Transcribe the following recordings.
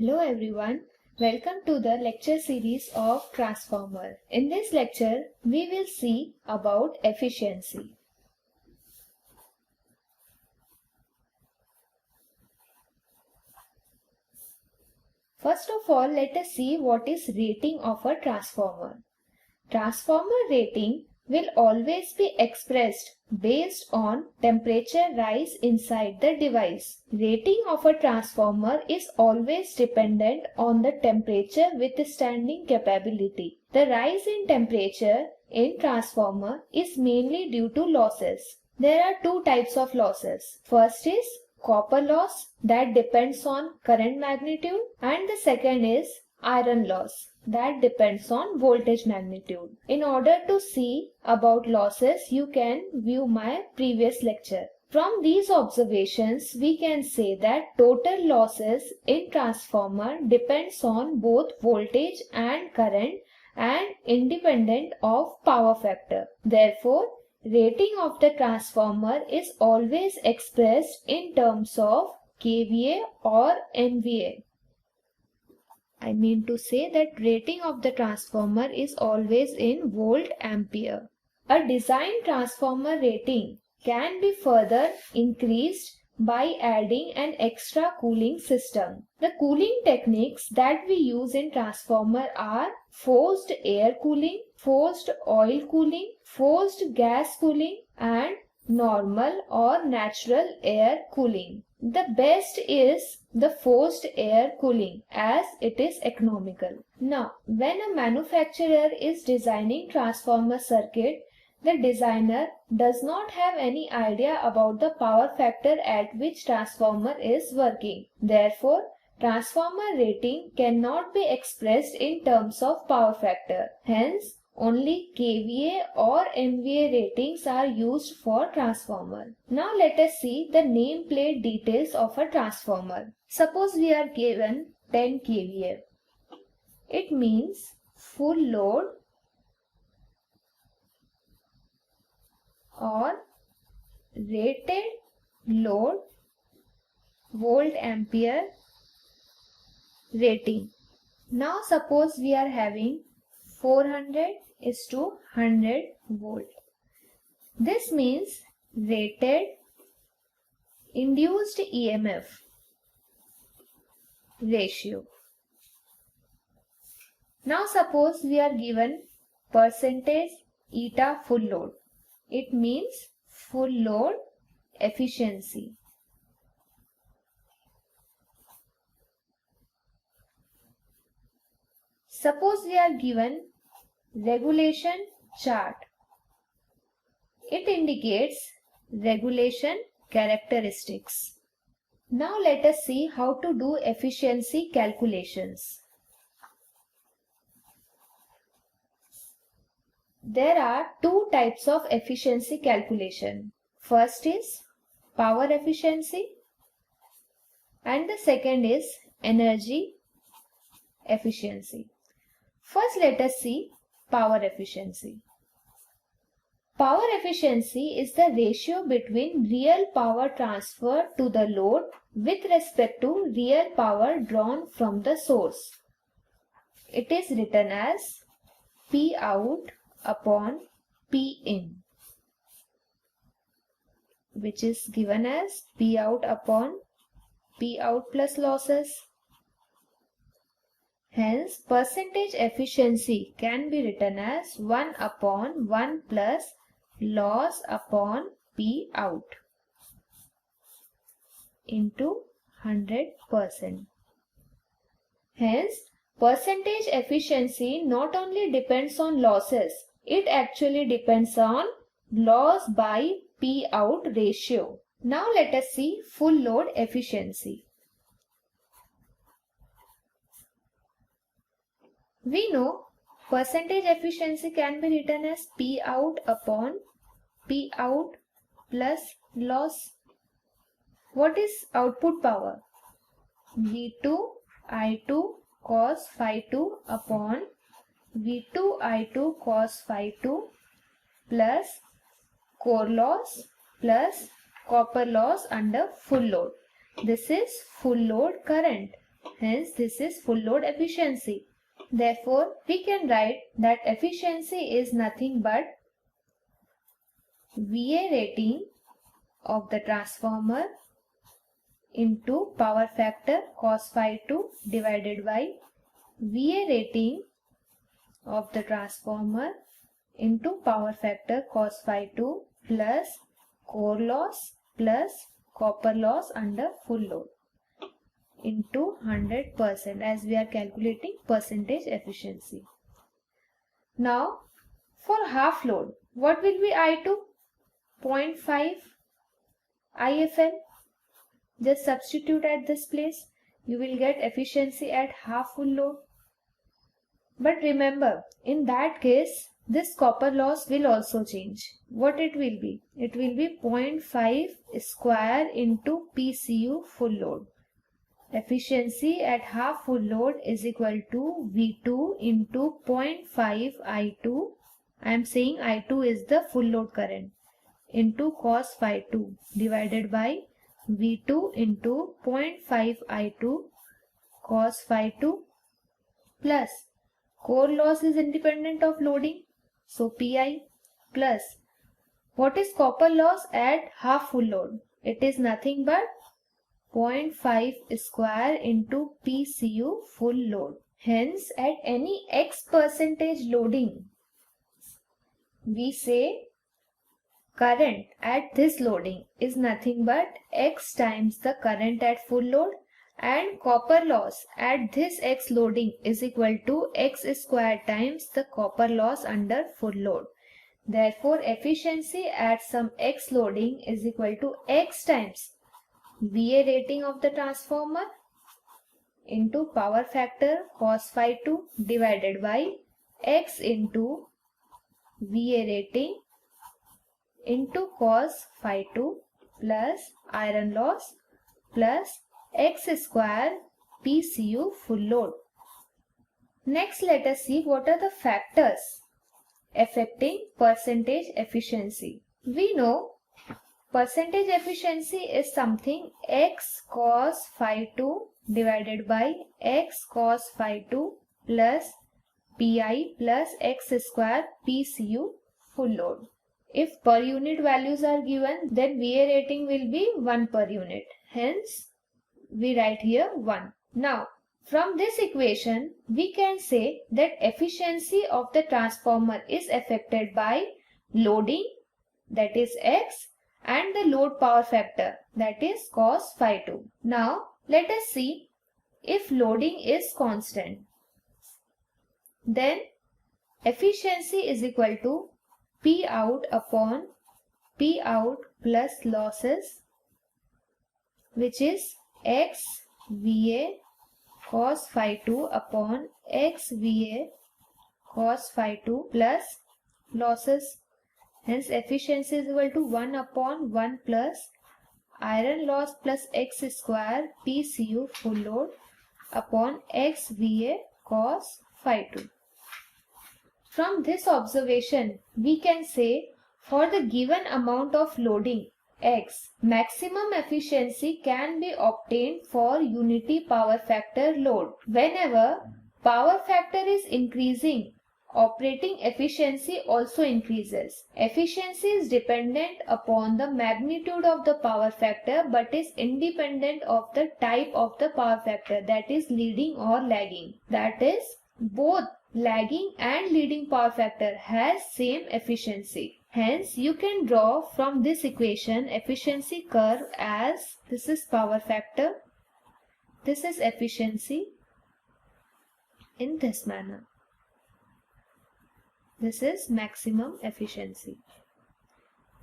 Hello everyone, welcome to the lecture series of Transformer. In this lecture, we will see about efficiency. First of all, let us see what is rating of a transformer. Transformer rating will always be expressed based on temperature rise inside the device. Rating of a transformer is always dependent on the temperature withstanding capability. The rise in temperature in transformer is mainly due to losses. There are two types of losses. First is copper loss that depends on current magnitude, and the second is iron loss that depends on voltage magnitude. In order to see about losses, you can view my previous lecture. From these observations, we can say that total losses in transformer depends on both voltage and current and independent of power factor. Therefore, rating of the transformer is always expressed in terms of kVA or MVA. I mean to say that rating of the transformer is always in volt ampere. A design transformer rating can be further increased by adding an extra cooling system. The cooling techniques that we use in transformer are forced air cooling, forced oil cooling, forced gas cooling, and normal or natural air cooling. The best is the forced air cooling as it is economical. Now, when a manufacturer is designing transformer circuit, the designer does not have any idea about the power factor at which transformer is working. Therefore, transformer rating cannot be expressed in terms of power factor. Hence, only kVA or MVA ratings are used for transformer. Now let us see the nameplate details of a transformer. Suppose we are given 10 kVA. It means full load or rated load volt ampere rating. Now suppose we are having 400:100 volt. This means rated induced EMF ratio. Now suppose we are given percentage eta full load. It means full load efficiency. Suppose we are given regulation chart. It indicates regulation characteristics. Now let us see how to do efficiency calculations. There are two types of efficiency calculation. First is power efficiency and the second is energy efficiency. First, let us see power efficiency. Power efficiency is the ratio between real power transferred to the load with respect to real power drawn from the source. It is written as P out upon P in, which is given as P out upon P out plus losses. Hence, percentage efficiency can be written as 1 upon 1 plus loss upon P out into 100%. Hence, percentage efficiency not only depends on losses, it actually depends on loss by P out ratio. Now let us see full load efficiency. We know percentage efficiency can be written as P out upon P out plus loss. What is output power? V2 I2 cos phi 2 upon V2 I2 cos phi 2 plus core loss plus copper loss under full load. This is full load current. Hence, this is full load efficiency. Therefore, we can write that efficiency is nothing but VA rating of the transformer into power factor cos phi 2 divided by VA rating of the transformer into power factor cos phi 2 plus core loss plus copper loss under full load into 100% as we are calculating percentage efficiency. Now for half load, what will be I2? 0.5 IFL. Just substitute at this place. You will get efficiency at half full load. But remember, in that case, this copper loss will also change. What it will be? It will be 0.5 square into PCU full load. Efficiency at half full load is equal to V2 into 0.5 I2. I am saying I2 is the full load current into cos phi 2 divided by V2 into 0.5 I2 cos phi 2 plus core loss is independent of loading, so Pi plus what is copper loss at half full load? It is nothing but 0.5 square into PCU full load. Hence, at any X percentage loading, we say current at this loading is nothing but X times the current at full load, and copper loss at this X loading is equal to X square times the copper loss under full load. Therefore, efficiency at some X loading is equal to X times VA rating of the transformer into power factor cos phi 2 divided by X into VA rating into cos phi 2 plus iron loss plus X square PCU full load. Next, let us see what are the factors affecting percentage efficiency. We know percentage efficiency is something X cos phi 2 divided by X cos phi 2 plus Pi plus X square PCU full load. If per unit values are given, then VA rating will be 1 per unit. Hence, we write here 1. Now, from this equation, we can say that efficiency of the transformer is affected by loading, that is X, and the load power factor, that is cos phi 2. Now, let us see if loading is constant. Then, efficiency is equal to P out upon P out plus losses, which is X VA cos phi 2 upon X VA cos phi 2 plus losses. Hence, efficiency is equal to 1 upon 1 plus iron loss plus X square PCU full load upon X VA cos phi 2. From this observation, we can say for the given amount of loading X, maximum efficiency can be obtained for unity power factor load. Whenever power factor is increasing, operating efficiency also increases. Efficiency is dependent upon the magnitude of the power factor but is independent of the type of the power factor, that is leading or lagging. That is, both lagging and leading power factor has same efficiency. Hence, you can draw from this equation efficiency curve as this is power factor, this is efficiency in this manner. This is maximum efficiency.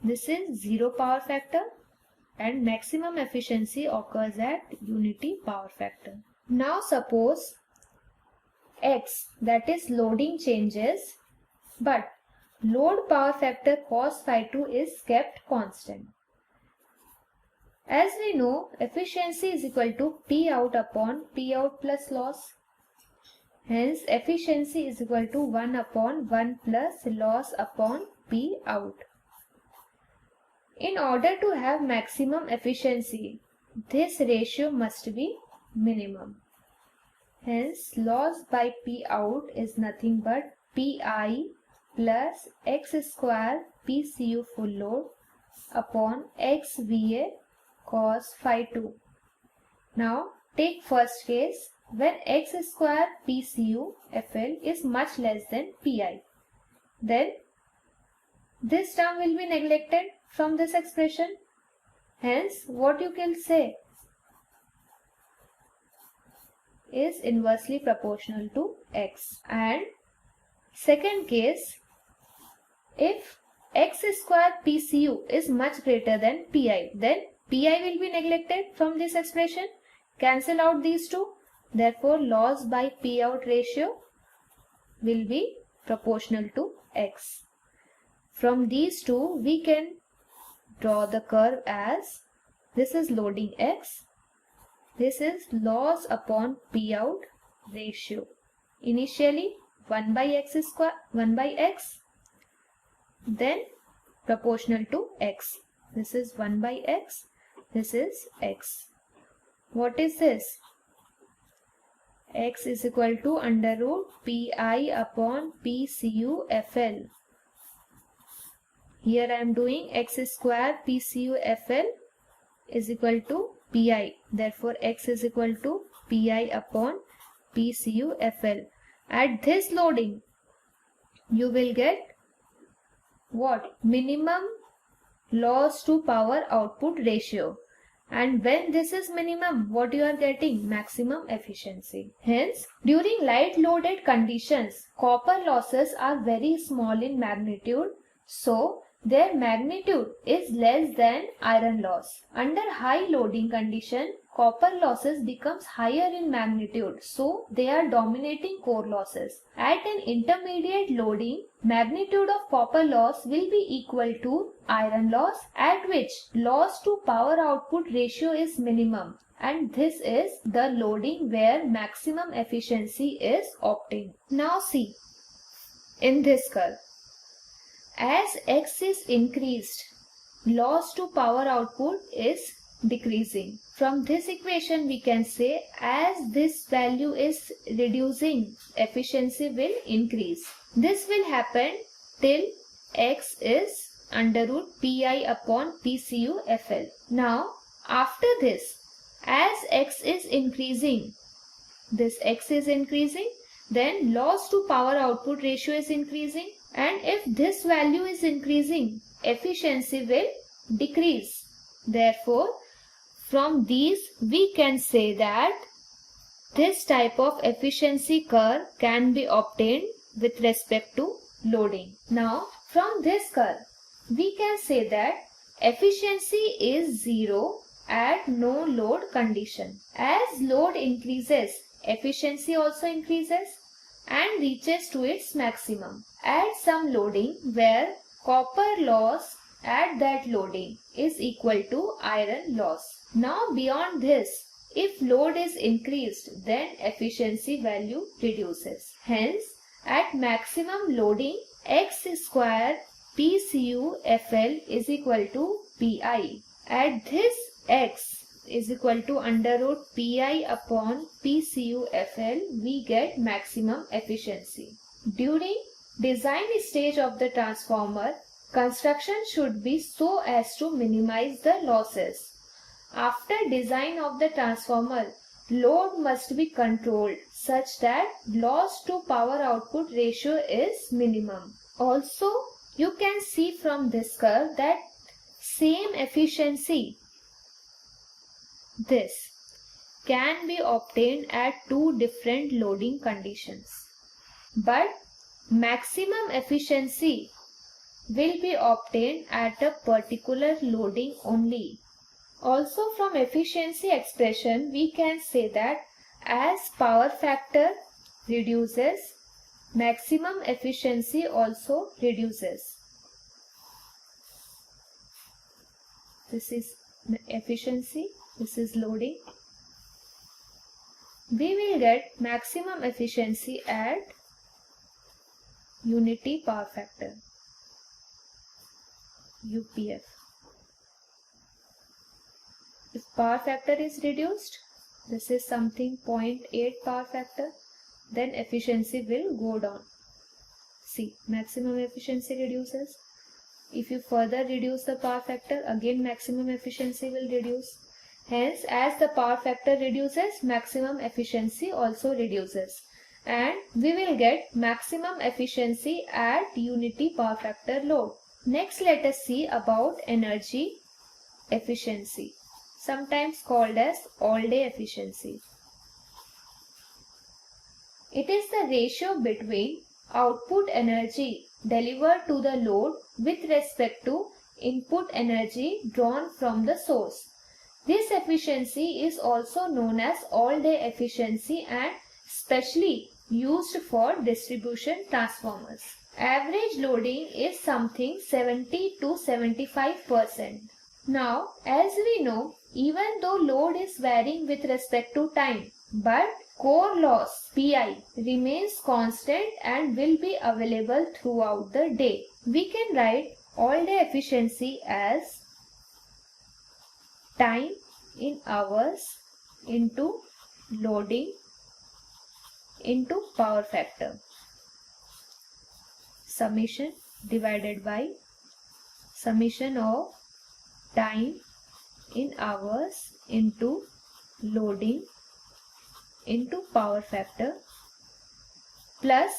This is zero power factor and maximum efficiency occurs at unity power factor. Now suppose X, that is loading, changes, but load power factor cos phi 2 is kept constant. As we know, efficiency is equal to P out upon P out plus loss. Hence, efficiency is equal to 1 upon 1 plus loss upon P out. In order to have maximum efficiency, this ratio must be minimum. Hence, loss by P out is nothing but Pi plus x square PCU full load upon x VA cos phi 2. Now, take first case when x square PCU FL is much less than Pi. Then, this term will be neglected from this expression. Hence, what you can say is inversely proportional to x. And second case, if x square PCU is much greater than Pi, then Pi will be neglected from this expression. Cancel out these two. Therefore, loss by P out ratio will be proportional to x. From these two, we can draw the curve as this is loading x. This is loss upon P out ratio. Initially 1 by x square, 1 by x, then proportional to x. This is 1 by x, this is x. What is this? X is equal to under root Pi upon PCU FL. Here I am doing x square PCU FL is equal to Pi. Therefore, x is equal to Pi upon PCU FL. At this loading, you will get what? Minimum loss to power output ratio. And when this is minimum, what you are getting? Maximum efficiency. Hence, during light loaded conditions, copper losses are very small in magnitude. So, their magnitude is less than iron loss. Under high loading condition, copper losses becomes higher in magnitude. So, they are dominating core losses. At an intermediate loading, magnitude of copper loss will be equal to iron loss, at which loss to power output ratio is minimum. And this is the loading where maximum efficiency is obtained. Now see, in this curve, as x is increased, loss to power output is decreasing. From this equation we can say as this value is reducing, efficiency will increase. This will happen till x is under root Pi upon PCU FL. Now after this, as x is increasing, this x is increasing, then loss to power output ratio is increasing. And if this value is increasing, efficiency will decrease. Therefore, from these we can say that this type of efficiency curve can be obtained with respect to loading. Now, from this curve, we can say that efficiency is 0 at no load condition. As load increases, efficiency also increases and reaches to its maximum. At some loading where copper loss at that loading is equal to iron loss. Now beyond this, if load is increased, then efficiency value reduces. Hence, at maximum loading, x square PCU FL is equal to Pi. At this x is equal to under root Pi upon PCU FL, we get maximum efficiency. During design stage of the transformer, construction should be so as to minimize the losses. After design of the transformer, load must be controlled such that loss to power output ratio is minimum. Also, you can see from this curve that same efficiency, this, can be obtained at two different loading conditions. But maximum efficiency will be obtained at a particular loading only. Also from efficiency expression we can say that as power factor reduces, maximum efficiency also reduces. This is efficiency, this is loading. We will get maximum efficiency at unity power factor, UPF. If power factor is reduced, this is something 0.8 power factor, then efficiency will go down. See, maximum efficiency reduces. If you further reduce the power factor, again maximum efficiency will reduce. Hence, as the power factor reduces, maximum efficiency also reduces. And we will get maximum efficiency at unity power factor load. Next, let us see about energy efficiency, sometimes called as all-day efficiency. It is the ratio between output energy delivered to the load with respect to input energy drawn from the source. This efficiency is also known as all-day efficiency and specially used for distribution transformers. Average loading is something 70 to 75%. Now, as we know, even though load is varying with respect to time, but core loss Pi remains constant and will be available throughout the day. We can write all-day efficiency as time in hours into loading into power factor, summation divided by summation of time in hours into loading into power factor plus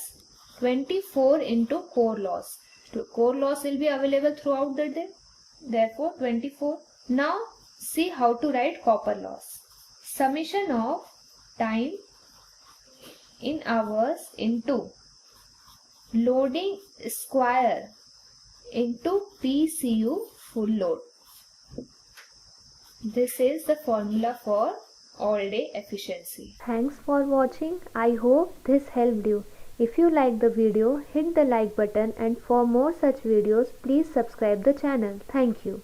24 into core loss. So core loss will be available throughout the day, therefore 24. Now see how to write copper loss. Summation of time in hours into loading square into PCU full load. This is the formula for all-day efficiency. Thanks for watching. I hope this helped you. If you like the video, hit the like button, and for more such videos, please subscribe the channel. Thank you.